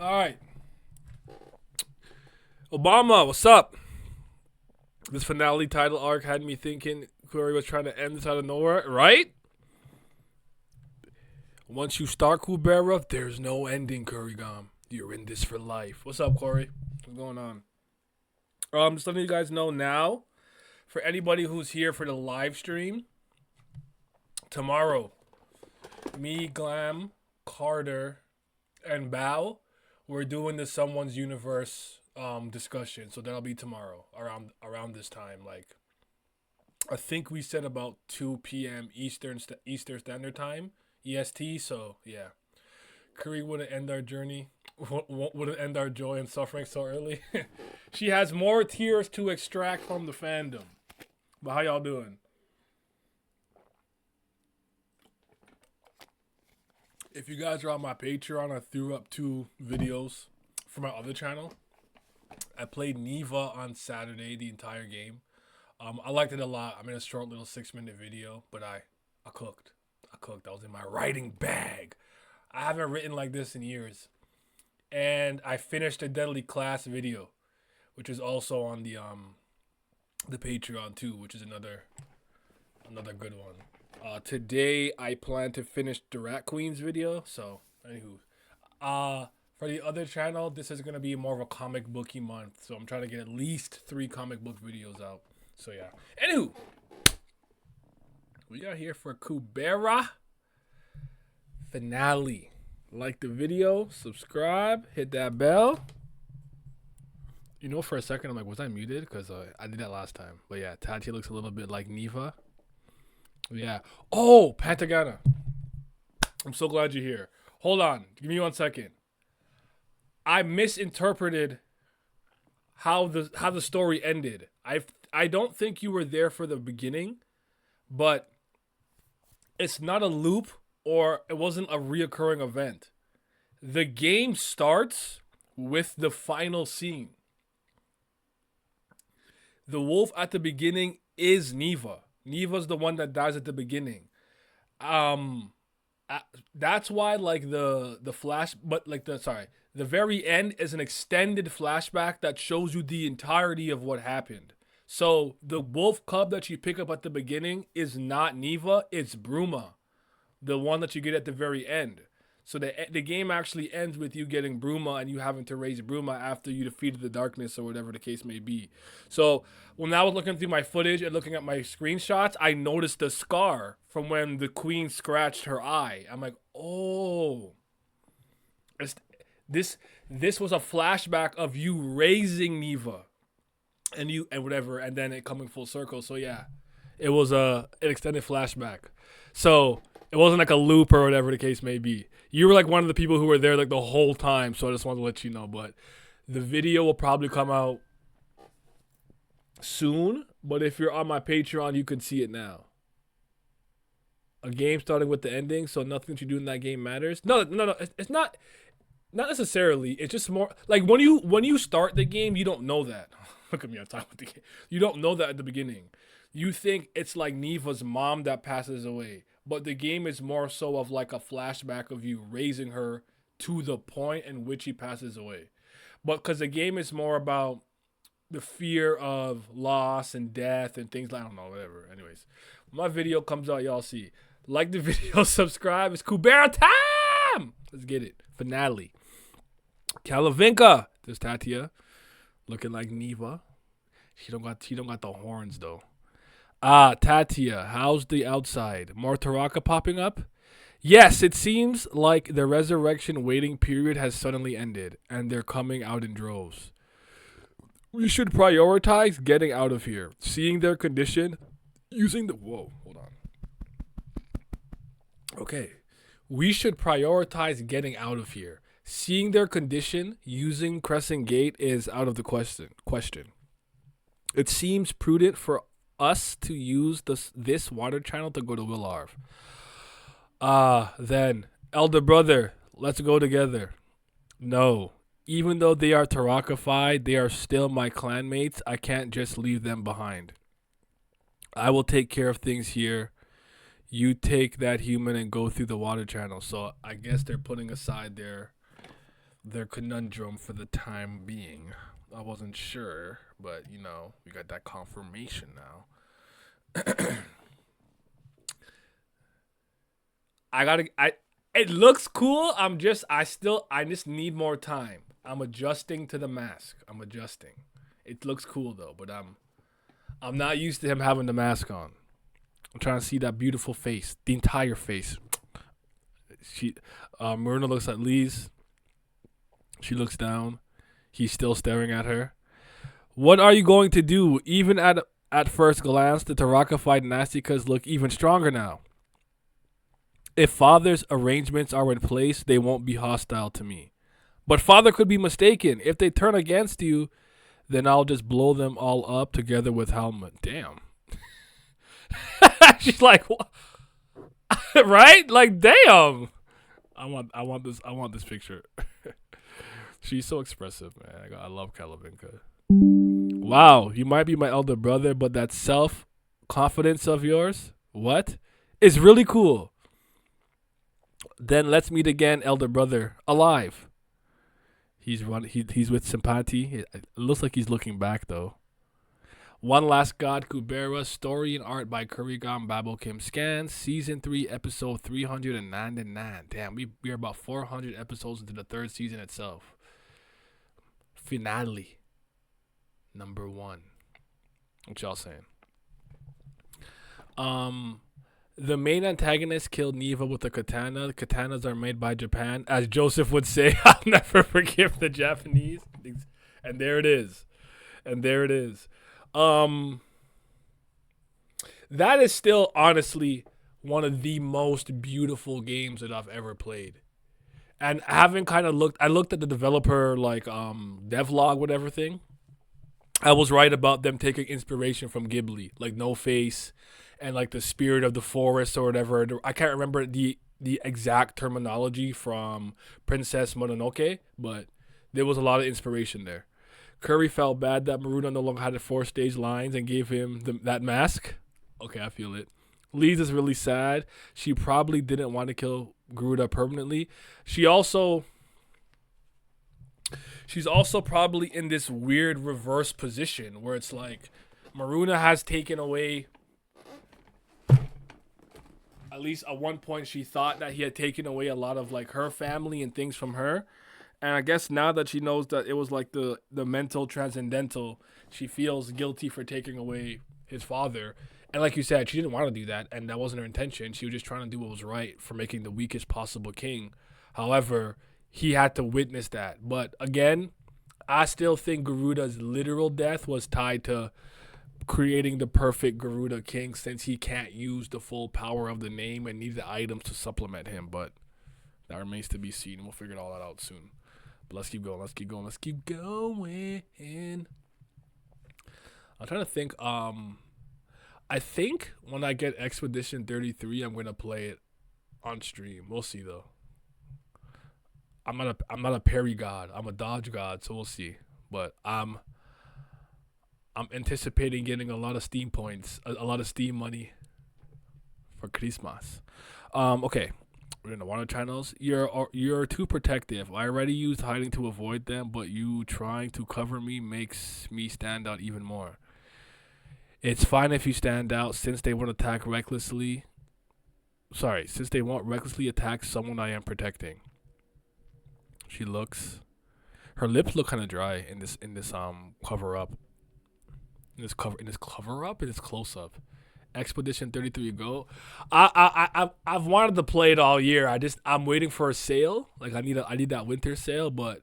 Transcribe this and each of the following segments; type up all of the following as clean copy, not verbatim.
All right. Obama, what's up? This finale title arc had me thinking Curry was trying to end this out of nowhere, right? Once you start Kubera, there's no ending, Kurrigam. You're in this for life. What's up, Corey? What's going on? Just letting you guys know now, for anybody who's here for the live stream, tomorrow, me, Glam, Carter, and Bao, we're doing the Someone's Universe discussion. So that'll be tomorrow around this time. Like, I think we said about 2 p.m. Eastern Standard Time, EST. So yeah, Curry wouldn't end our journey, wouldn't end our joy and suffering so early. She has more tears to extract from the fandom. But how y'all doing? If you guys are on my Patreon, I threw up 2 videos for my other channel. I played Neva on Saturday, the entire game. I liked it a lot. I made a short little 6-minute video, but I cooked. I was in my writing bag. I haven't written like this in years. And I finished a Deadly Class video, which is also on the Patreon too, which is another good one. Today I plan to finish the Rat Queens video. So, anywho, for the other channel, this is gonna be more of a comic booky month. So I'm trying to get at least 3 comic book videos out. So yeah. Anywho, we are here for Kubera finale. Like the video, subscribe, hit that bell. You know, for a second, I'm like, was I muted? Because I did that last time. But yeah, Tati looks a little bit like Neva. Yeah. Oh, Pantagana. I'm so glad you're here. Hold on. Give me 1 second. I misinterpreted how the story ended. I don't think you were there for the beginning, but it's not a loop or it wasn't a reoccurring event. The game starts with the final scene. The wolf at the beginning is Neva. Neva's the one that dies at the beginning. That's why like the very end is an extended flashback that shows you the entirety of what happened. So the wolf cub that you pick up at the beginning is not Neva, it's Bruma, the one that you get at the very end. So the game actually ends with you getting Bruma and you having to raise Bruma after you defeated the darkness or whatever the case may be. So when I was looking through my footage and looking at my screenshots, I noticed the scar from when the queen scratched her eye. I'm like, oh, this was a flashback of you raising Neva and whatever, and then it coming full circle. So yeah, it was an extended flashback. So it wasn't like a loop or whatever the case may be. You were like one of the people who were there like the whole time, so I just wanted to let you know. But the video will probably come out soon. But if you're on my Patreon, you can see it now. A game starting with the ending, so nothing that you do in that game matters. No. It's not necessarily. It's just more like when you start the game, you don't know that. Look at me, I'm talking with the game. You don't know that at the beginning. You think it's like Neva's mom that passes away. But the game is more so of like a flashback of you raising her to the point in which he passes away. But because the game is more about the fear of loss and death and things like, I don't know, whatever. Anyways, when my video comes out, y'all see. Like the video, subscribe. It's Kubera time! Let's get it. Finale. Kalavinka. There's Tatia. Looking like Neva. She don't got the horns though. Tatia, how's the outside? More Taraka popping up? Yes, it seems like the resurrection waiting period has suddenly ended, and they're coming out in droves. We should prioritize getting out of here. Seeing their condition, using the... Whoa, hold on. Okay. We should prioritize getting out of here. Seeing their condition, using Crescent Gate is out of the question. It seems prudent for us to use this water channel to go to Willarv. Then, elder brother, let's go together. No. Even though they are Tarakafied, they are still my clanmates. I can't just leave them behind. I will take care of things here. You take that human and go through the water channel. So I guess they're putting aside their their conundrum for the time being. I wasn't sure, but we got that confirmation now. I gotta. I. It looks cool. I just need more time. I'm adjusting to the mask. I'm adjusting. It looks cool though, but I'm not used to him having the mask on. I'm trying to see that beautiful face, the entire face. Marina looks at Leez. She looks down. He's still staring at her. What are you going to do? Even at first glance, the Taraka-fied Nastikas look even stronger now. If Father's arrangements are in place, they won't be hostile to me. But Father could be mistaken. If they turn against you, then I'll just blow them all up together with Helmut. Damn. She's like, what? Right? Like, damn. I want this picture. She's so expressive, man. I love Kalavinka. Wow, you might be my elder brother, but that self-confidence of yours, what? Is really cool. Then let's meet again, elder brother, alive. He's with Simpati. It looks like he's looking back, though. One Last God, Kubera, story and art by Kurigan Babo Kim Scans, Season 3, Episode 399. Damn, we are about 400 episodes into the third season itself. Finale. Number 1. What y'all saying? The main antagonist killed Neva with a katana. The katanas are made by Japan. As Joseph would say, I'll never forgive the Japanese. And there it is. That is still honestly one of the most beautiful games that I've ever played. And having kind of looked at the developer devlog, whatever thing. I was right about them taking inspiration from Ghibli, like No Face and like the spirit of the forest or whatever. I can't remember the exact terminology from Princess Mononoke, but there was a lot of inspiration there. Curry felt bad that Maruda no longer had the 4-stage lines and gave him that mask. Okay, I feel it. Leez is really sad. She probably didn't want to kill Garuda permanently. She's also probably in this weird reverse position where it's like Maruna has taken away, at least at one point she thought that he had taken away a lot of like her family and things from her. And I guess now that she knows that it was like the mental transcendental, she feels guilty for taking away his father. And like you said, she didn't want to do that, and that wasn't her intention. She was just trying to do what was right for making the weakest possible king. However, he had to witness that. But again, I still think Garuda's literal death was tied to creating the perfect Garuda king, since he can't use the full power of the name and needs the items to supplement him. But that remains to be seen. We'll figure all that out soon. But let's keep going. I'm trying to think. I think when I get Expedition 33, I'm gonna play it on stream. We'll see though. I'm not a parry god. I'm a dodge god, so we'll see. But I'm anticipating getting a lot of Steam points, a lot of Steam money for Christmas. Okay. We're in the water channels. You're too protective. I already used hiding to avoid them, but you trying to cover me makes me stand out even more. It's fine if you stand out, since they won't recklessly attack someone I am protecting. Her lips look kind of dry in this cover up. In this cover up, in this close up. Expedition 33 go. I've wanted to play it all year. I'm waiting for a sale. Like I need that winter sale, but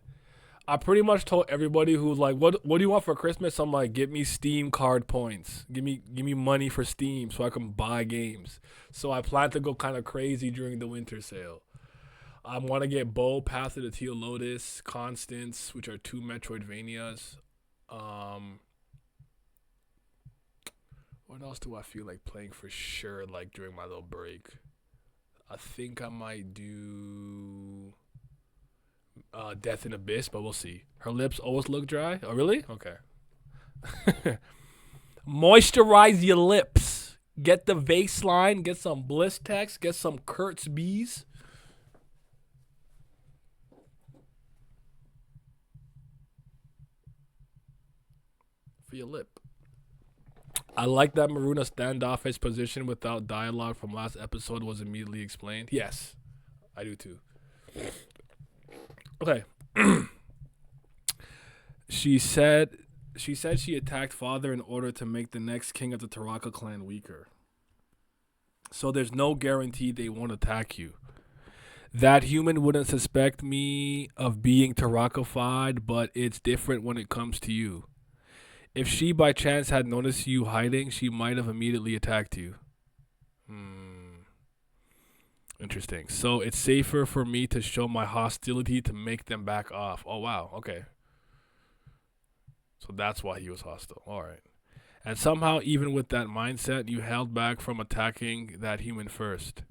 I pretty much told everybody who's like, what do you want for Christmas? I'm like, give me Steam card points. Give me money for Steam so I can buy games. So I plan to go kind of crazy during the winter sale. I want to get Bow, Path of the Teal Lotus, Constance, which are 2 Metroidvanias. What else do I feel like playing for sure, like during my little break? I think I might do Death and Abyss, but we'll see. Her lips always look dry. Oh, really? Okay. Moisturize your lips. Get the vase line. Get some Blistex. Get some Kurt's Bees. for your lip. I like that Maruna's standoffish position without dialogue from last episode was immediately explained. Yes, I do too. Okay. She said she attacked father in order to make the next king of the Taraka clan weaker. So there's no guarantee they won't attack you. That human wouldn't suspect me of being Taraka-fied, but it's different when it comes to you. If she by chance had noticed you hiding, she might have immediately attacked you. Interesting. So it's safer for me to show my hostility to make them back off. Oh, wow. Okay. So that's why he was hostile. All right. And somehow, even with that mindset, you held back from attacking that human first.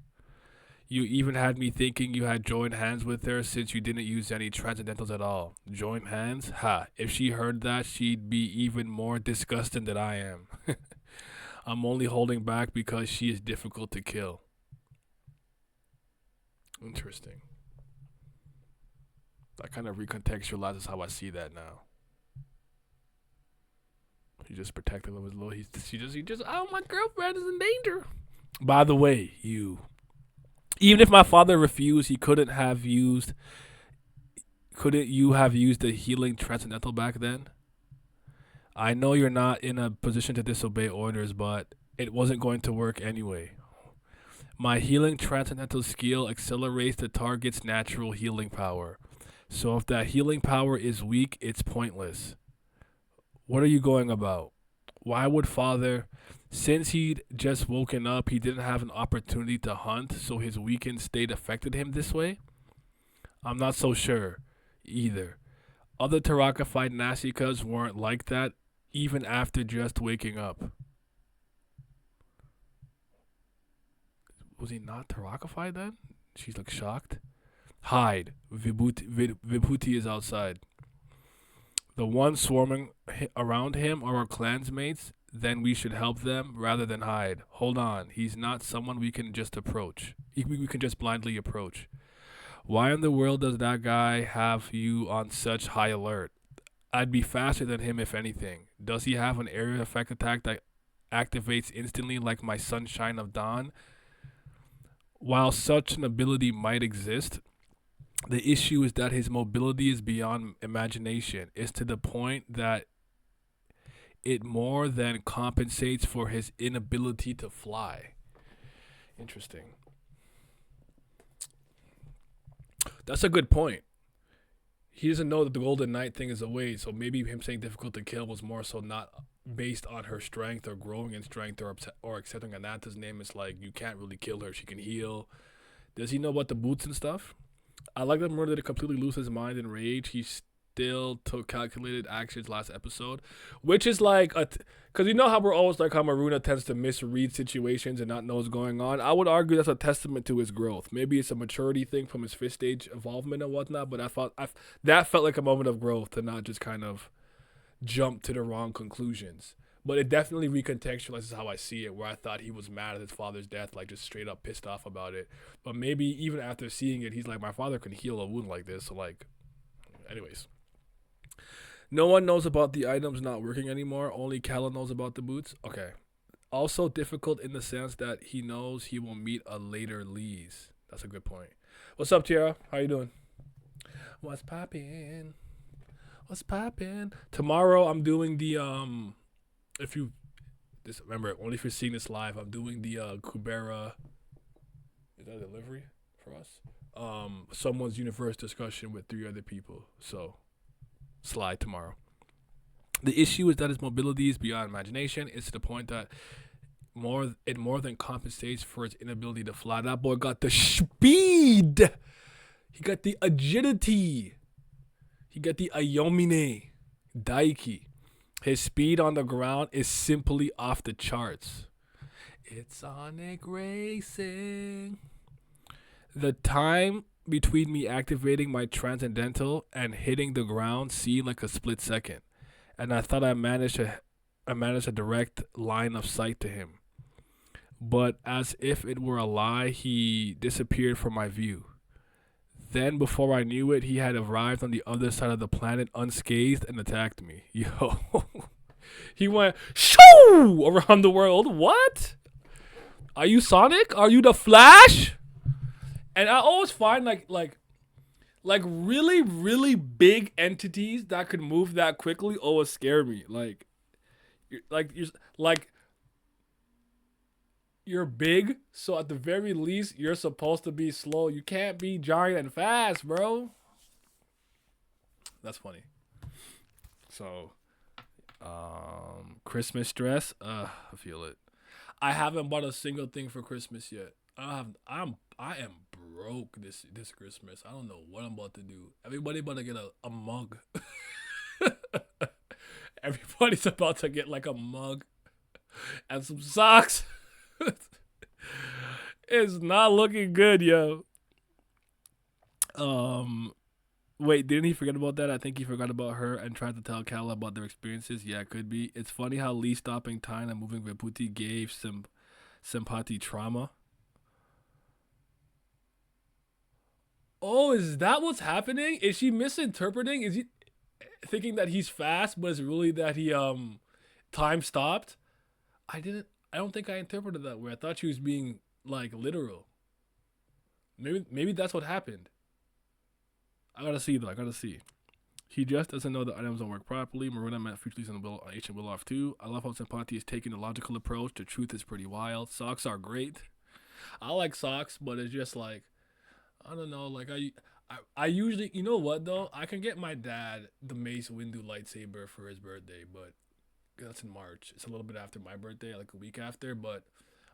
You even had me thinking you had joined hands with her since you didn't use any transcendentals at all. Joined hands? Ha. If she heard that, she'd be even more disgusted than I am. I'm only holding back because she is difficult to kill. Interesting. That kind of recontextualizes how I see that now. He just protective of his little. He just. Oh, my girlfriend is in danger. By the way, even if my father refused, he couldn't you have used the healing transcendental back then? I know you're not in a position to disobey orders, but it wasn't going to work anyway. My healing transcendental skill accelerates the target's natural healing power. So if that healing power is weak, it's pointless. What are you going about? Why would father, since he'd just woken up, he didn't have an opportunity to hunt, so his weakened state affected him this way? I'm not so sure either. Other Taraka-fied Nasikas weren't like that, even after just waking up. Was he not Taraka-fied then? She's like shocked. Hide. Vibhuti is outside. The ones swarming around him are our clansmates, then we should help them rather than hide. Hold on, he's not someone we can just approach. We can just blindly approach. Why in the world does that guy have you on such high alert? I'd be faster than him if anything. Does he have an area effect attack that activates instantly like my Sunshine of Dawn? While such an ability might exist, the issue is that his mobility is beyond imagination. It's to the point that it more than compensates for his inability to fly. Interesting. That's a good point. He doesn't know that the Golden Knight thing is away, so maybe him saying difficult to kill was more so not based on her strength or growing in strength or accepting Ananta's name. It's like, you can't really kill her. She can heal. Does he know about the boots and stuff? I like that Murder did completely lose his mind in rage. He still took calculated actions last episode, which is like, because you know how we're always like how Maruna tends to misread situations and not know what's going on. I would argue that's a testament to his growth. Maybe it's a maturity thing from his fifth stage involvement and whatnot, but that felt like a moment of growth to not just kind of jump to the wrong conclusions. But it definitely recontextualizes how I see it, where I thought he was mad at his father's death, like just straight up pissed off about it. But maybe even after seeing it, he's like, my father can heal a wound like this. So like, anyways. No one knows about the items not working anymore. Only Kala knows about the boots. Okay. Also difficult in the sense that he knows he will meet a later Leez. That's a good point. What's up, Tiara? How you doing? What's poppin'? What's poppin'? Tomorrow I'm doing the remember, only if you're seeing this live, I'm doing the Kubera, is that a delivery for us? Someone's universe discussion with 3 other people. So, slide tomorrow. The issue is that his mobility is beyond imagination. It's to the point that it more than compensates for his inability to fly. That boy got the speed. He got the agility. He got the Ayomine Daiki. His speed on the ground is simply off the charts. It's Sonic Racing. The time between me activating my transcendental and hitting the ground seemed like a split second, and I thought I managed a direct line of sight to him. But as if it were a lie, he disappeared from my view. Then, before I knew it, he had arrived on the other side of the planet unscathed and attacked me. Yo. He went shoo around the world. What? Are you Sonic? Are you the Flash? And I always find like really really big entities that could move that quickly always scare me. Like you're big, so at the very least you're supposed to be slow. You can't be giant and fast, bro. That's funny. So, Christmas dress. I feel it. I haven't bought a single thing for Christmas yet. I am broke this Christmas. I don't know what I'm about to do. Everybody about to get a mug. Everybody's about to get like a mug and some socks. It's not looking good, yo. Wait, didn't he forget about that? I think he forgot about her and tried to tell Kala about their experiences. Yeah, it could be. It's funny how Lee stopping time and moving Viputi gave some Simpati trauma. Oh, is that what's happening? Is she misinterpreting? Is he thinking that he's fast, but it's really that he time stopped? I don't think I interpreted that way. I thought she was being like literal. Maybe that's what happened. I gotta see though. I gotta see. He just doesn't know the items don't work properly. Maruna met Future's in the ancient will off too. I love how Simpati is taking the logical approach. The truth is pretty wild. Socks are great. I like socks, but it's just like I don't know. Like I usually, you know what though? I can get my dad the Mace Windu lightsaber for his birthday, but that's in March. It's a little bit after my birthday, like a week after. But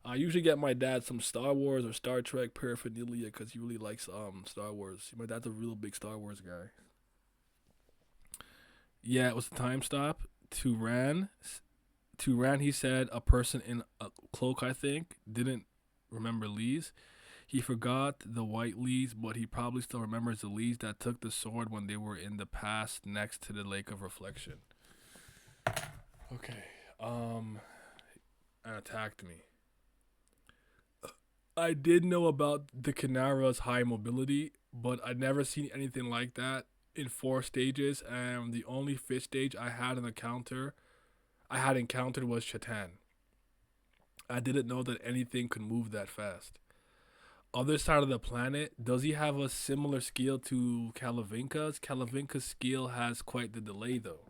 I usually get my dad some Star Wars or Star Trek paraphernalia because he really likes Star Wars. My dad's a real big Star Wars guy. Yeah, it was a time stop. Turan, he said a person in a cloak, I think, didn't remember Leez. He forgot the white Leez, but he probably still remembers the Leez that took the sword when they were in the past next to the Lake of Reflection. Okay. And attacked me. I did know about the Kanara's high mobility, but I'd never seen anything like that in 4 stages, and the only 5th stage I had encountered was Chatan. I didn't know that anything could move that fast. Other side of the planet, does he have a similar skill to Kalavinka's? Kalavinka's skill has quite the delay though.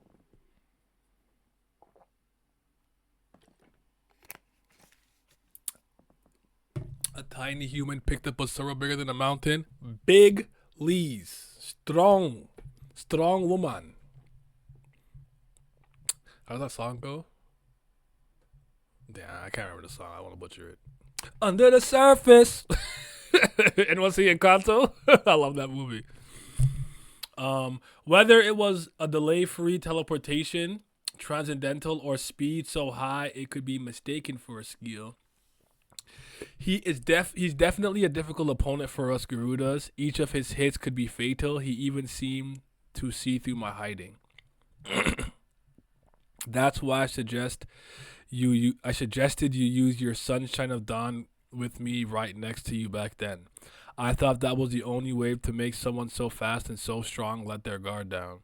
A tiny human picked up a sorrow bigger than a mountain. Big Leez. Strong woman. How does that song go? Yeah, I can't remember the song. I want to butcher it. Under the surface. Anyone see Encanto? I love that movie. Whether it was a delay-free teleportation, transcendental, or speed so high it could be mistaken for a skill, he's definitely a difficult opponent for us Garudas. Each of his hits could be fatal. He even seemed to see through my hiding. That's why I suggested you use your Sunshine of Dawn with me right next to you back then. I thought that was the only way to make someone so fast and so strong let their guard down.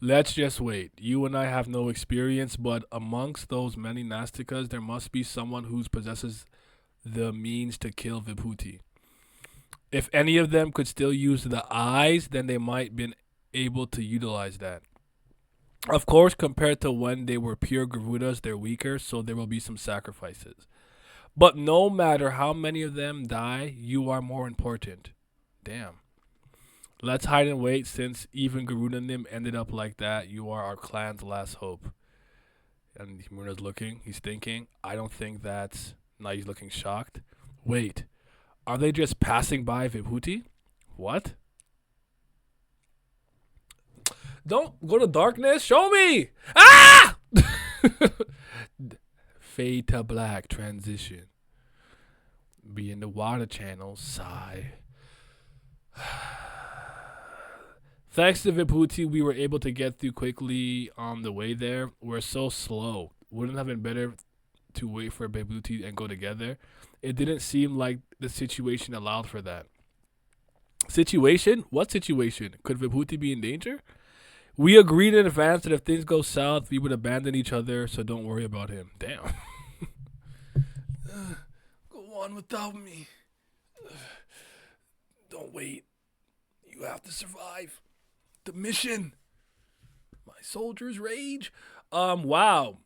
Let's just wait. You and I have no experience, but amongst those many Nastikas, there must be someone who possesses the means to kill Viputi. If any of them could still use the eyes, then they might been able to utilize that. Of course, compared to when they were pure Garudas, they're weaker, so there will be some sacrifices. But no matter how many of them die, you are more important. Damn. Let's hide and wait, since even Garuda Nim ended up like that. You are our clan's last hope. And Muna's looking. He's thinking. I don't think that's... Now he's looking shocked. Wait. Are they just passing by Viputi? What? Don't go to darkness. Show me! Ah! Fade to black. Transition. Be in the water channel. Sigh. Thanks to Viputi, we were able to get through quickly on the way there. We're so slow. Wouldn't have been better to wait for Viputi and go together? It didn't seem like the situation allowed for that. Situation? What situation? Could Viputi be in danger? We agreed in advance that if things go south, we would abandon each other, so don't worry about him. Damn. Go on without me. Don't wait. You have to survive. The mission. My soldier's rage. Wow.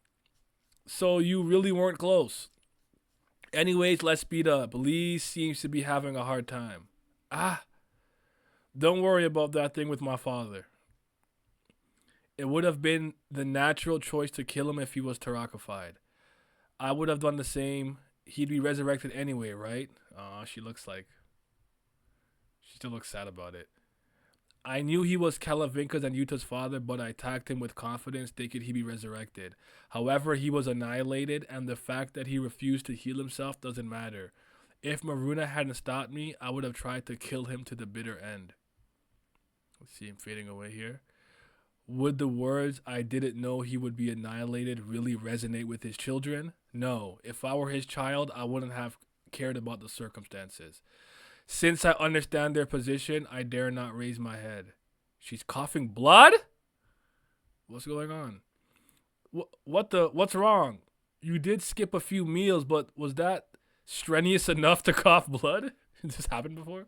So you really weren't close. Anyways, let's speed up. Leez seems to be having a hard time. Don't worry about that thing with my father. It would have been the natural choice to kill him if he was Tarakafied. I would have done the same. He'd be resurrected anyway, right? She still looks sad about it. I knew he was Kalavinka's and Yuta's father, but I attacked him with confidence, thinking he'd be resurrected. However, he was annihilated, and the fact that he refused to heal himself doesn't matter. If Maruna hadn't stopped me, I would have tried to kill him to the bitter end. Let's see him fading away here. Would the words, I didn't know he would be annihilated, really resonate with his children? No. If I were his child, I wouldn't have cared about the circumstances. Since I understand their position, I dare not raise my head. She's coughing blood? What's going on? What's wrong? You did skip a few meals, but was that strenuous enough to cough blood? Has this happened before?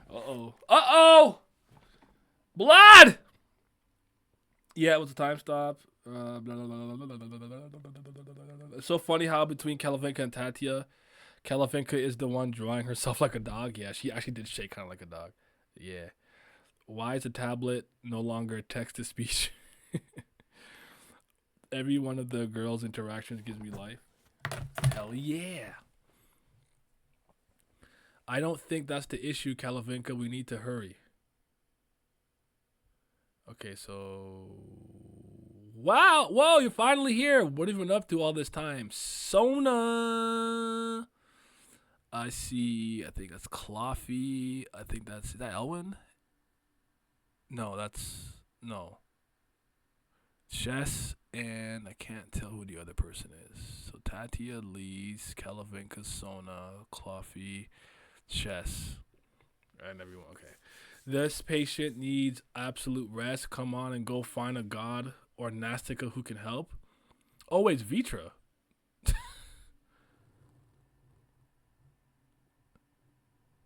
Uh-oh! Blood! Yeah, it was a time stop. It's so funny how between Kalavinka and Tatia, Kalavinka is the one drawing herself like a dog. Yeah, she actually did shake kind of like a dog. Yeah. Why is a tablet no longer text-to-speech? Every one of the girls' interactions gives me life. Hell yeah. I don't think that's the issue, Kalavinka. We need to hurry. Okay, so... Wow! Whoa, you're finally here. What have you been up to all this time? Sona! I see, I think that's Cloffy. I think is that Elwin? No. Chess, and I can't tell who the other person is. So Tatia, Leez, Kalavinka, Sona, Cloffy, Chess, and everyone. Okay. This patient needs absolute rest. Come on and go find a god or Nastica who can help. Oh, it's Vritra.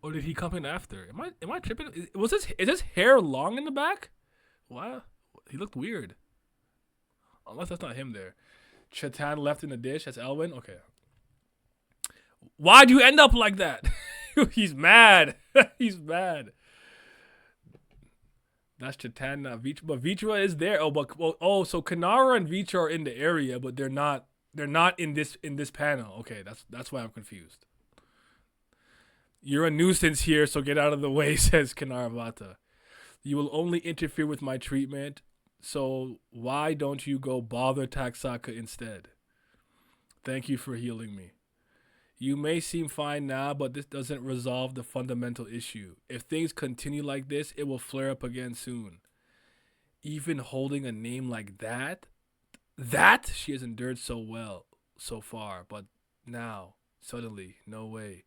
Or did he come in after? Am I tripping? Is his hair long in the back? Wow, he looked weird. Unless that's not him there. Chatan left in the dish. That's Elwin. Okay. Why'd you end up like that? He's mad. He's mad. That's Chatan, not Vritra. But Vritra is there. So Kanara and Vritra are in the area, but they're not in this panel. Okay, that's why I'm confused. You're a nuisance here, so get out of the way, says Kanaravata. You will only interfere with my treatment, so why don't you go bother Taksaka instead? Thank you for healing me. You may seem fine now, but this doesn't resolve the fundamental issue. If things continue like this, it will flare up again soon. Even holding a name like that she has endured so well so far, but now, suddenly, no way.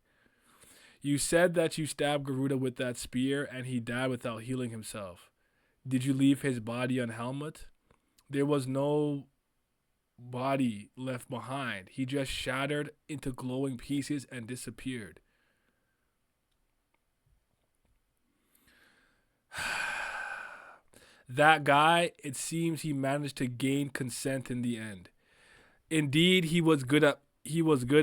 You said that you stabbed Garuda with that spear and he died without healing himself. Did you leave his body on Helmut? There was no body left behind. He just shattered into glowing pieces and disappeared. That guy, it seems he managed to gain consent in the end. Indeed, he was good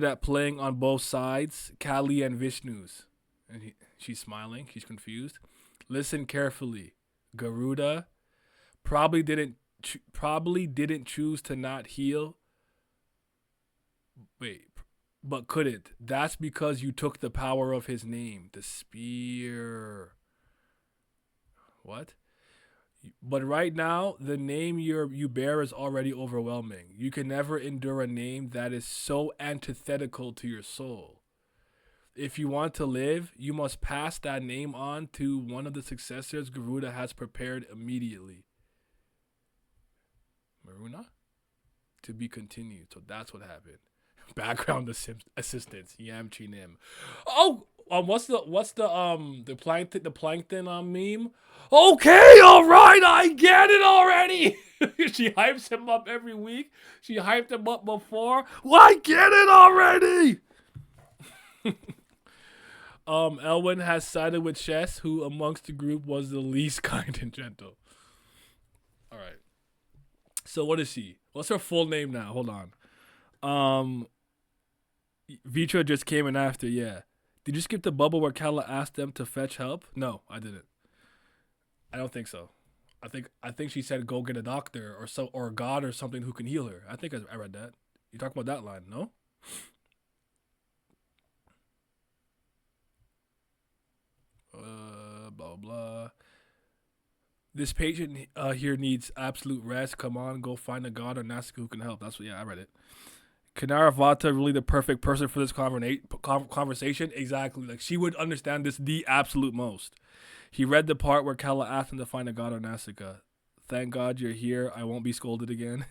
at playing on both sides, Kali and Vishnu's. And she's smiling. She's confused. Listen carefully. Garuda probably didn't choose to not heal. But couldn't. That's because you took the power of his name, the spear. What? But right now, the name you bear is already overwhelming. You can never endure a name that is so antithetical to your soul. If you want to live, you must pass that name on to one of the successors Garuda has prepared immediately. Maruna? To be continued. So that's what happened. Background assistance. Yamchi Nim. Oh! the plankton meme? Okay, all right, I get it already. She hypes him up every week. She hyped him up before. Well, I get it already. Elwin has sided with Chess, who amongst the group was the least kind and gentle. All right. So what is she? What's her full name now? Hold on. Vritra just came in after. Yeah. Did you skip the bubble where Kala asked them to fetch help? No, I didn't. I don't think so. I think she said go get a doctor or a god or something who can heal her. I think I read that. You talk about that line, no? Blah blah. This patient here needs absolute rest. Come on, go find a god or Nasika who can help. That's what. Yeah, I read it. Kanaravata really the perfect person for this conversation? Exactly. Like she would understand this the absolute most. He read the part where Kala asked him to find a god or Nasika. Thank God you're here. I won't be scolded again.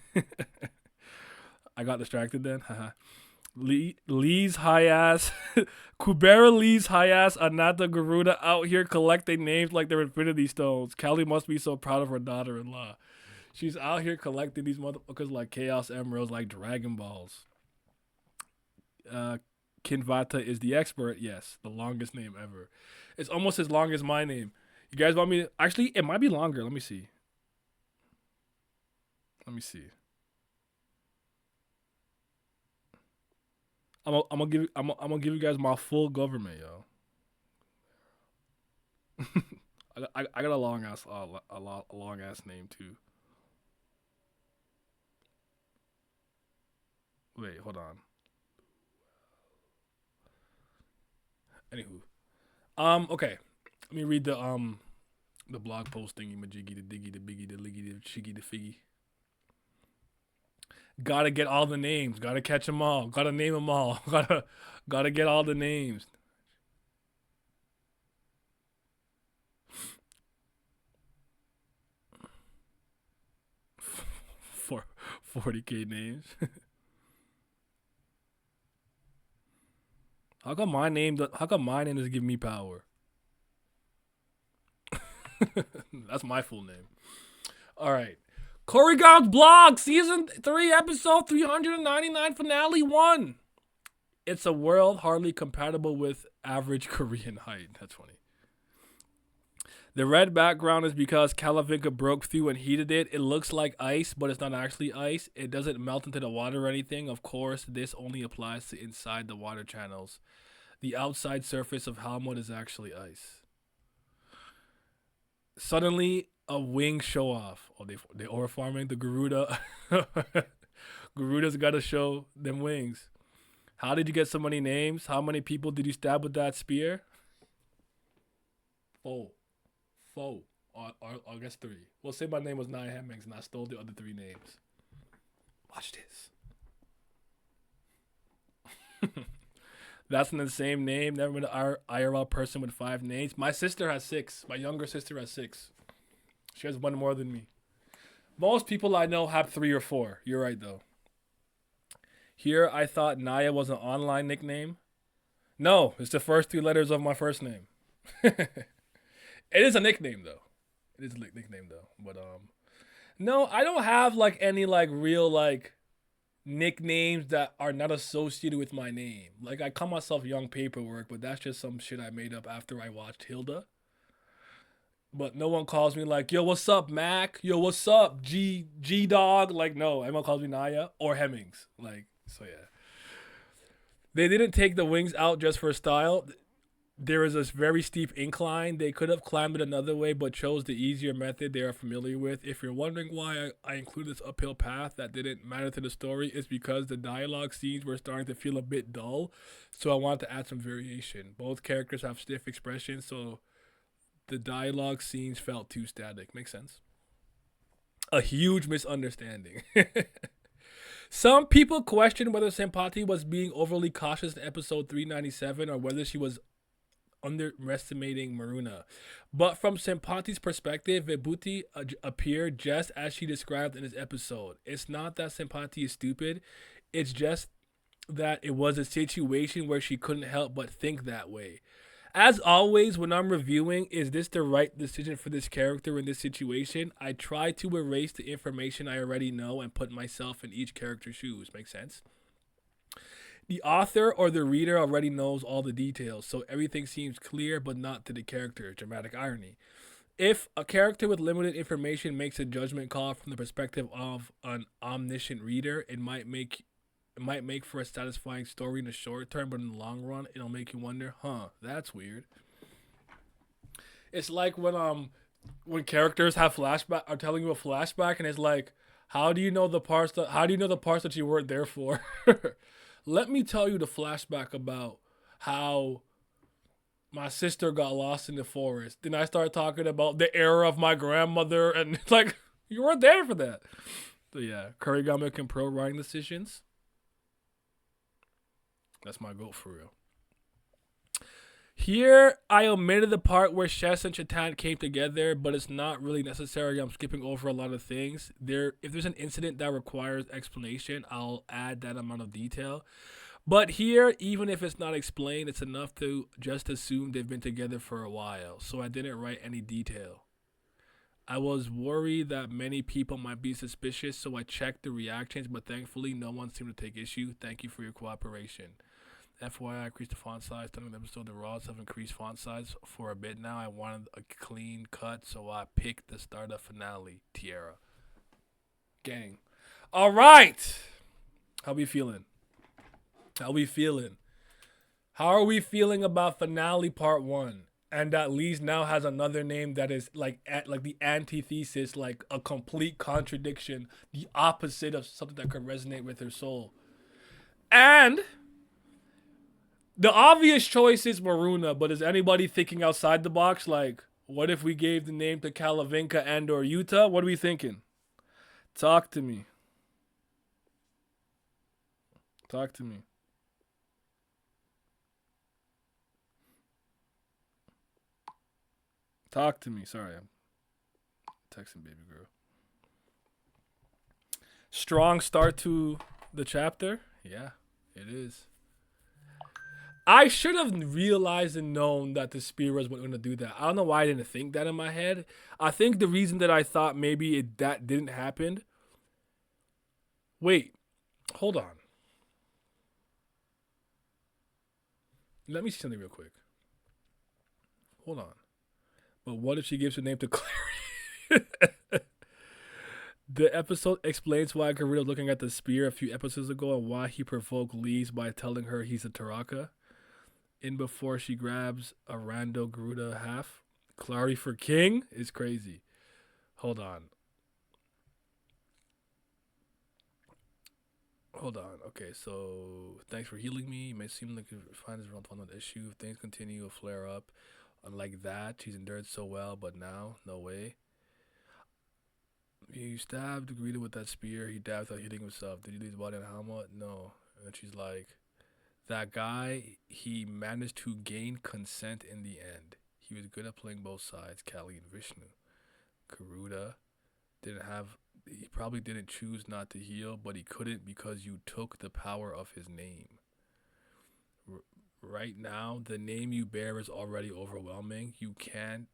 I got distracted then. Leez, HAIAS, Kubera, Leez, HAIAS, Ananta, Garuda out here collecting names like they're Infinity Stones. Callie must be so proud of her daughter-in-law. She's out here collecting these motherfuckers like Chaos Emeralds, like Dragon Balls. Kinvata is the expert. Yes, the longest name ever. It's almost as long as my name. You guys want me to... Actually, it might be longer. Let me see. I'm gonna give you guys my full government, yo. I got a long ass name too. Wait, hold on. Anywho, okay. Let me read the blog post thingy, majiggy, the diggy, the biggie, the liggy, the chiggy, the figgy. Gotta get all the names. Gotta catch them all. Gotta name them all. Gotta get all the names. 40K names. How come my name doesn't give me power? That's my full name. All right. Corey God's blog, season 3, episode 399, finale 1. It's a world hardly compatible with average Korean height. That's funny. The red background is because Kalavinka broke through and heated it. It looks like ice, but it's not actually ice. It doesn't melt into the water or anything. Of course, this only applies to inside the water channels. The outside surface of Halmon is actually ice. Suddenly, a wing show off. Oh, they overfarming the Garuda. Garuda's got to show them wings. How did you get so many names? How many people did you stab with that spear? Four. Or I guess 3. Well, say my name was Nia Hemmings and I stole the other 3 names. Watch this. That's in the same name. Never been an IRL person with 5 names. My sister has 6. My younger sister has 6. She has 1 more than me. Most people I know have 3 or 4. You're right, though. Here, I thought Naya was an online nickname. No, it's the first 3 letters of my first name. It is a nickname, though. But, no, I don't have, like, any, like, real, like, nicknames that are not associated with my name. Like, I call myself Young Paperwork, but that's just some shit I made up after I watched Hilda. But no one calls me like, yo, what's up, Mac? Yo, what's up, G Dog? Like, no, everyone calls me Naya or Hemmings. Like, so yeah. They didn't take the wings out just for style. There is this very steep incline. They could have climbed it another way, but chose the easier method they are familiar with. If you're wondering why I included this uphill path that didn't matter to the story, it's because the dialogue scenes were starting to feel a bit dull, so I wanted to add some variation. Both characters have stiff expressions, so the dialogue scenes felt too static. Makes sense. A huge misunderstanding. Some people question whether Sempati was being overly cautious in episode 397 or whether she was underestimating Maruna. But from Sempati's perspective, Vibhuti appeared just as she described in this episode. It's not that Sempati is stupid. It's just that it was a situation where she couldn't help but think that way. As always, when I'm reviewing, is this the right decision for this character in this situation? I try to erase the information I already know and put myself in each character's shoes. Make sense? The author or the reader already knows all the details, so everything seems clear, but not to the character. Dramatic irony. If a character with limited information makes a judgment call from the perspective of an omniscient reader, it might make for a satisfying story in the short term, but in the long run, it'll make you wonder, huh, that's weird. It's like when characters have flashback are telling you a flashback and it's like, how do you know the parts that you weren't there for? Let me tell you the flashback about how my sister got lost in the forest. Then I start talking about the era of my grandmother, and it's like, you weren't there for that. So yeah, Kurigama and pro writing decisions. That's my goal for real. Here, I omitted the part where Chess and Chatan came together, but it's not really necessary. I'm skipping over a lot of things. If there's an incident that requires explanation, I'll add that amount of detail. But here, even if it's not explained, it's enough to just assume they've been together for a while, so I didn't write any detail. I was worried that many people might be suspicious, so I checked the reactions, but thankfully no one seemed to take issue. Thank you for your cooperation. FYI, I increased the font size. During the episode, the Raws have increased font size for a bit now. I wanted a clean cut, so I picked the startup finale, Tierra. Gang. All right. How we feeling? How we feeling? How are we feeling about finale part 1? And that Leez now has another name that is like the antithesis, like a complete contradiction, the opposite of something that could resonate with her soul. And the obvious choice is Maruna, but is anybody thinking outside the box? Like, what if we gave the name to Kalavinka and or Yuta? What are we thinking? Talk to me. Talk to me. Talk to me. Sorry, I'm texting baby girl. Strong start to the chapter. Yeah, it is. I should have realized and known that the spear was going to do that. I don't know why I didn't think that in my head. I think the reason that I thought maybe that didn't happen. Wait, hold on. Let me see something real quick. Hold on. But what if she gives her name to Clary? The episode explains why Garuda was looking at the spear a few episodes ago and why he provoked Leez by telling her he's a Taraka. In before she grabs a rando Garuda half. Clary for king is crazy. Hold on. Okay, so thanks for healing me. It may seem like you find this relevant issue. If things continue to flare up, unlike that, she's endured so well, but now, no way. You stabbed Garuda with that spear. He dabbed without hitting himself. Did you leave his body on Helma? No. And she's like, that guy, he managed to gain consent in the end. He was good at playing both sides, Kali and Vishnu. Garuda he probably didn't choose not to heal, but he couldn't because you took the power of his name. Right now, the name you bear is already overwhelming. You can't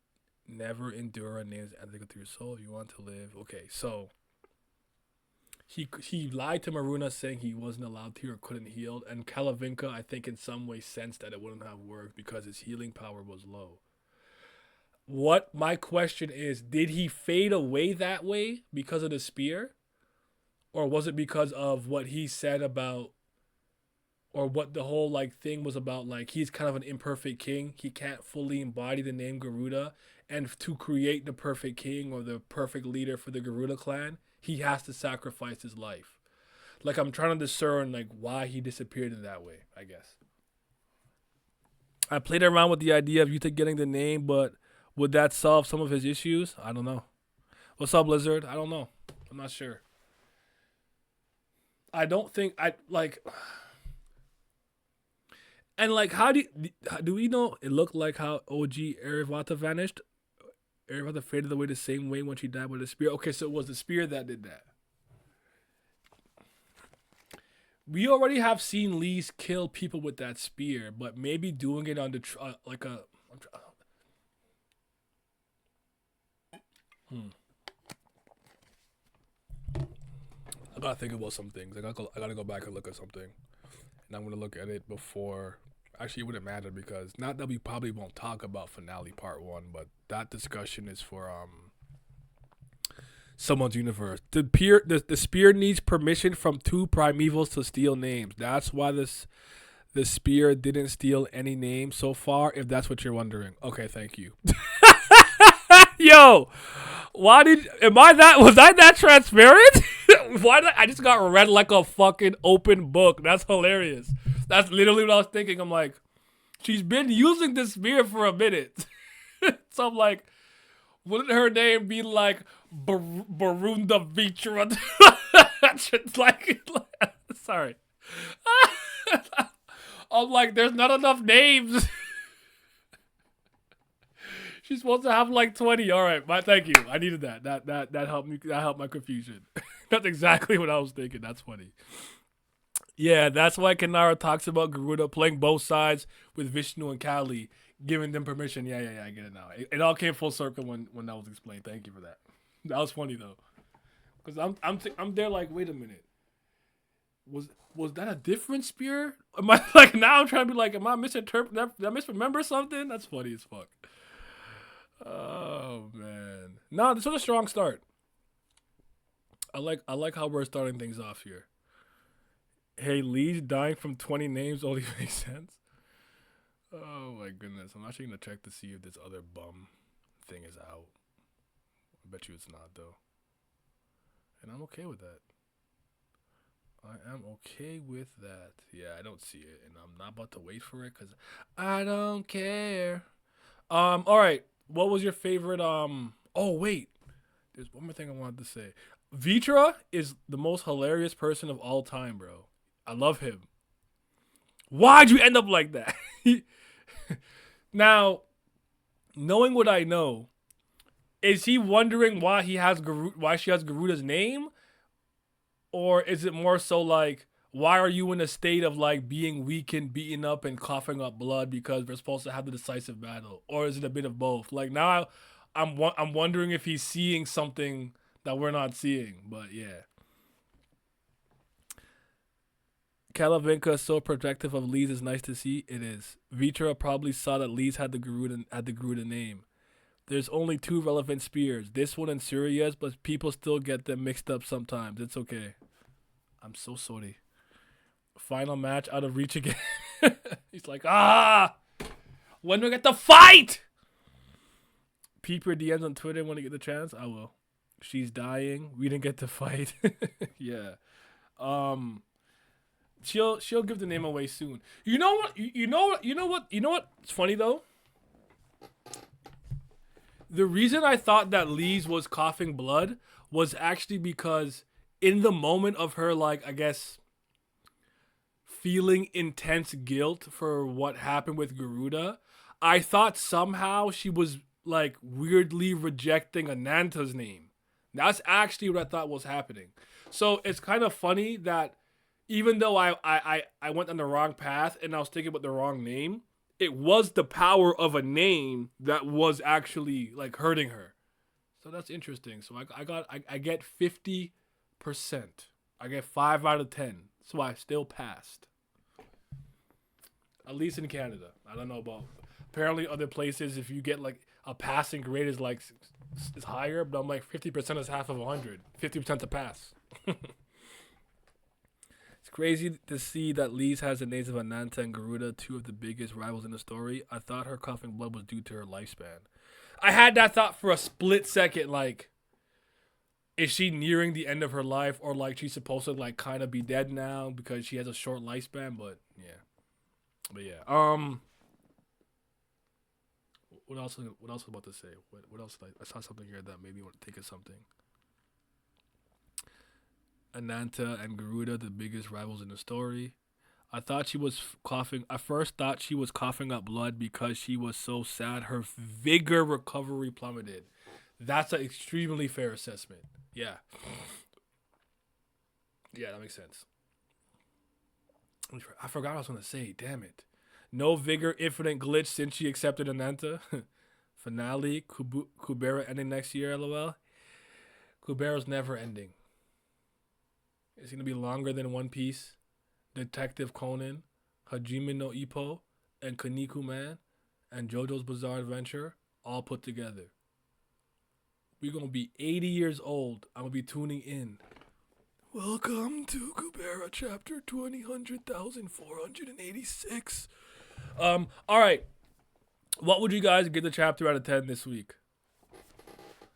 never endure a name that's ethical to your soul if you want to live. Okay, so he lied to Maruna saying he wasn't allowed to or couldn't heal, and Kalavinka, I think, in some way sensed that it wouldn't have worked because his healing power was low. What my question is, did he fade away that way because of the spear? Or was it because of what he said about, or what the whole like thing was about, like he's kind of an imperfect king. He can't fully embody the name Garuda, and to create the perfect king or the perfect leader for the Garuda clan, he has to sacrifice his life. Like I'm trying to discern like why he disappeared in that way, I guess. I played around with the idea of Yuta getting the name, but would that solve some of his issues? I don't know. What's up, Blizzard? I don't know. I'm not sure. I don't think I like. And like, how do we know it looked like how OG Erivata vanished? Erivata faded away the same way when she died with a spear. Okay, so it was the spear that did that. We already have seen Leez kill people with that spear, but maybe doing it on the like a I gotta think about some things. I gotta go back and look at something, and I'm gonna look at it before. Actually, it wouldn't matter because not that we probably won't talk about finale part one, but that discussion is for someone's universe. The spear needs permission from two primevals to steal names. That's why the spear didn't steal any names so far. If that's what you're wondering, okay, thank you. Yo, was I that transparent? Why did I just got read like a fucking open book? That's hilarious. That's literally what I was thinking. I'm like, she's been using this spear for a minute. So I'm like, wouldn't her name be like Barunda Vritra? Sorry. I'm like, there's not enough names. She's supposed to have like 20. All right, thank you. I needed that. That helped me. That helped my confusion. That's exactly what I was thinking. That's funny. Yeah, that's why Kanara talks about Garuda playing both sides with Vishnu and Kali, giving them permission. Yeah, I get it now. It all came full circle when that was explained. Thank you for that. That was funny though, because I'm there like, wait a minute, was that a different spear? Am I like now? I'm trying to be like, am I misinterpreting? Did I misremember something? That's funny as fuck. Oh man, no, this was a strong start. I like how we're starting things off here. Hey, Leez dying from 20 names only makes sense. Oh my goodness. I'm actually going to check to see if this other bum thing is out. I bet you it's not, though. And I'm okay with that. I am okay with that. Yeah, I don't see it. And I'm not about to wait for it because I don't care. Alright. What was your favorite, Oh, wait. There's one more thing I wanted to say. Vritra is the most hilarious person of all time, bro. I love him. Why'd you end up like that? Now, knowing what I know, is he wondering why she has Garuda's name? Or is it more so like, why are you in a state of like being weakened, beaten up, and coughing up blood because we're supposed to have the decisive battle? Or is it a bit of both? Like now I'm wondering if he's seeing something that we're not seeing. But yeah. Kalavinka is so protective of Leez is nice to see. It is. Vritra probably saw that Leez had the Garuda name. There's only two relevant spears, this one and Surya's, but people still get them mixed up sometimes. It's okay. I'm so sorry. Final match out of reach again. He's like, when do we get the fight? Peep your DMs on Twitter when you get the chance. I will. She's dying. We didn't get to fight. Yeah. She'll give the name away soon. You know what? You know what? It's funny though. The reason I thought that Leez was coughing blood was actually because in the moment of her, like, I guess, feeling intense guilt for what happened with Garuda, I thought somehow she was like weirdly rejecting Ananta's name. That's actually what I thought was happening. So it's kind of funny that even though I went on the wrong path and I was thinking about the wrong name, it was the power of a name that was actually like hurting her. So that's interesting. So I get 50%. I get 5 out of 10. So I still passed. At least in Canada. I don't know about apparently other places if you get like a passing grade is like is higher, but I'm like 50% is half of 100. 50% to pass. It's crazy to see that Leez has the names of Ananta and Garuda, two of the biggest rivals in the story. I thought her coughing blood was due to her lifespan. I had that thought for a split second, like, is she nearing the end of her life, or like she's supposed to like kind of be dead now because she has a short lifespan? But yeah. What else was I about to say? What else? I saw something here that made me want to think of something. Ananta and Garuda, the biggest rivals in the story. I thought she was coughing. I first thought she was coughing up blood because she was so sad. Her vigor recovery plummeted. That's an extremely fair assessment. Yeah. Yeah, that makes sense. I forgot what I was going to say. Damn it. No vigor, infinite glitch since she accepted Ananta. Finale, Kubera ending next year, lol. Kubera's never ending. It's gonna be longer than One Piece, Detective Conan, Hajime no Ippo, and Kaniku Man, and JoJo's Bizarre Adventure all put together. We're gonna be 80 years old. I'm gonna be tuning in. Welcome to Kubera chapter 20,486. All right. What would you guys give the chapter out of 10 this week?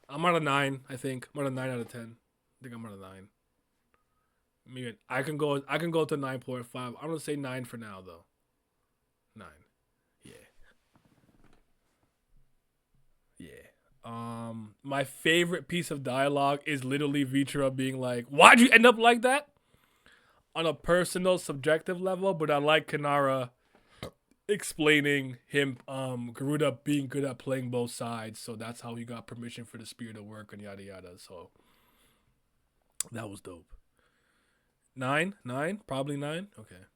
I'm at a 9, I think. I'm at a 9 out of 10. I think I'm at a 9. Maybe I can go to 9.5. I'm gonna say 9 for now though. 9. Yeah. My favorite piece of dialogue is literally Vritra being like, "Why'd you end up like that?" On a personal, subjective level, but I like Kanara explaining him, Garuda being good at playing both sides, so that's how he got permission for the spear to work and yada yada. So that was dope. 9, probably 9. Okay.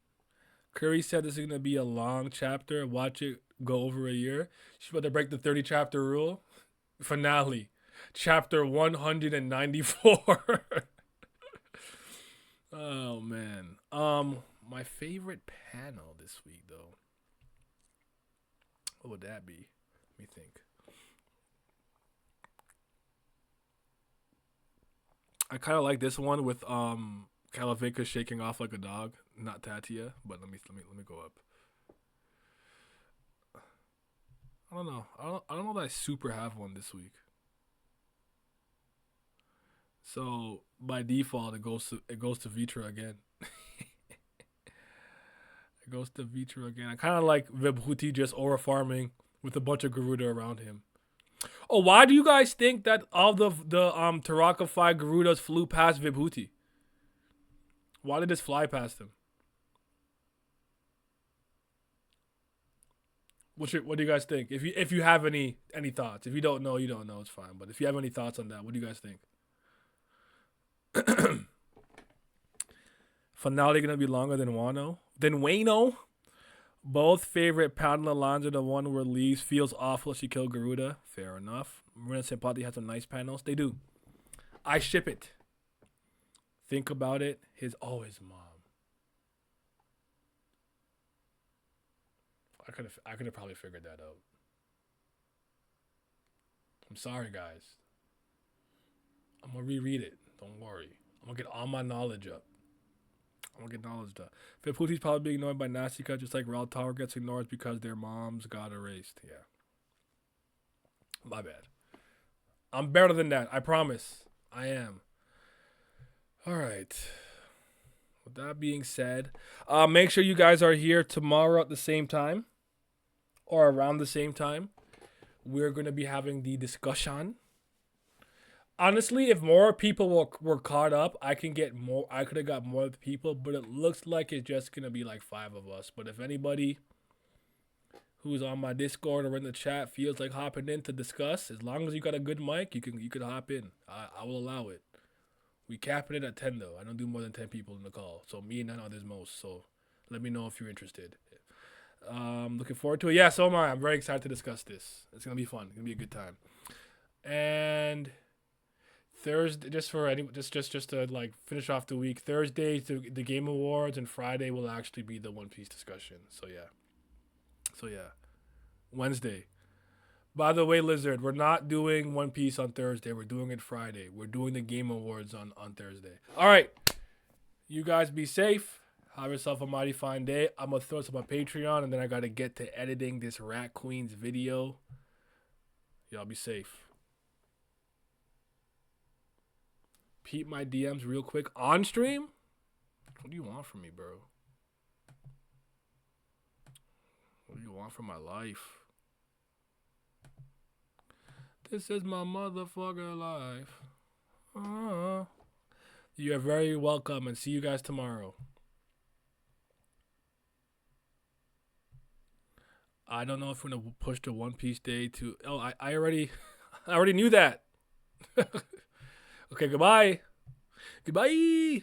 Curry said this is gonna be a long chapter. Watch it go over a year. She's about to break the 30 chapter rule. Finale, chapter 194. Oh man. My favorite panel this week though. What would that be? Let me think. I kind of like this one with Kalavika shaking off like a dog, not Tatia, but let me go up. I don't know. I don't know that I super have one this week. So by default, it goes to Vritra again. It goes to Vritra again. I kind of like Vibhuti just aura farming with a bunch of Garuda around him. Oh, why do you guys think that all the Taraka 5 Garudas flew past Vibhuti? Why did this fly past him? What do you guys think? If you have any thoughts, if you don't know, you don't know. It's fine. But if you have any thoughts on that, what do you guys think? Finale gonna be longer than Wano. Both favorite paddle lines are the one where Leez feels awful she killed Garuda. Fair enough. Marina Senpati has some nice panels. They do. I ship it. Think about it. His always mom. I could have probably figured that out. I'm sorry, guys. I'm gonna reread it. Don't worry. I'm gonna get all my knowledge up. Viputi's probably being ignored by Nasika, just like Raul Tower gets ignored because their moms got erased. Yeah. My bad. I'm better than that. I promise. I am. All right. With that being said, make sure you guys are here tomorrow at the same time or around the same time. We're going to be having the discussion. Honestly, if more people were caught up, I could have got more people, but it looks like it's just going to be like 5 of us. But if anybody who's on my Discord or in the chat feels like hopping in to discuss, as long as you got a good mic, you could hop in. I will allow it. We capping it at 10 though. I don't do more than 10 people in the call. So me and 9 others most. So let me know if you're interested. Looking forward to it. Yeah, so am I. I'm very excited to discuss this. It's gonna be fun. It's gonna be a good time. And Thursday, just to like finish off the week. Thursday the Game Awards, and Friday will actually be the One Piece discussion. So yeah. Wednesday. By the way, Lizard, we're not doing One Piece on Thursday. We're doing it Friday. We're doing the Game Awards on Thursday. All right. You guys be safe. Have yourself a mighty fine day. I'm going to throw this on my Patreon, and then I got to get to editing this Rat Queens video. Y'all be safe. Peep my DMs real quick on stream. What do you want from me, bro? What do you want from my life? This is my motherfucker life. You are very welcome, and see you guys tomorrow. I don't know if we're gonna push the One Piece day to. Oh, I already knew that. Okay, goodbye. Goodbye.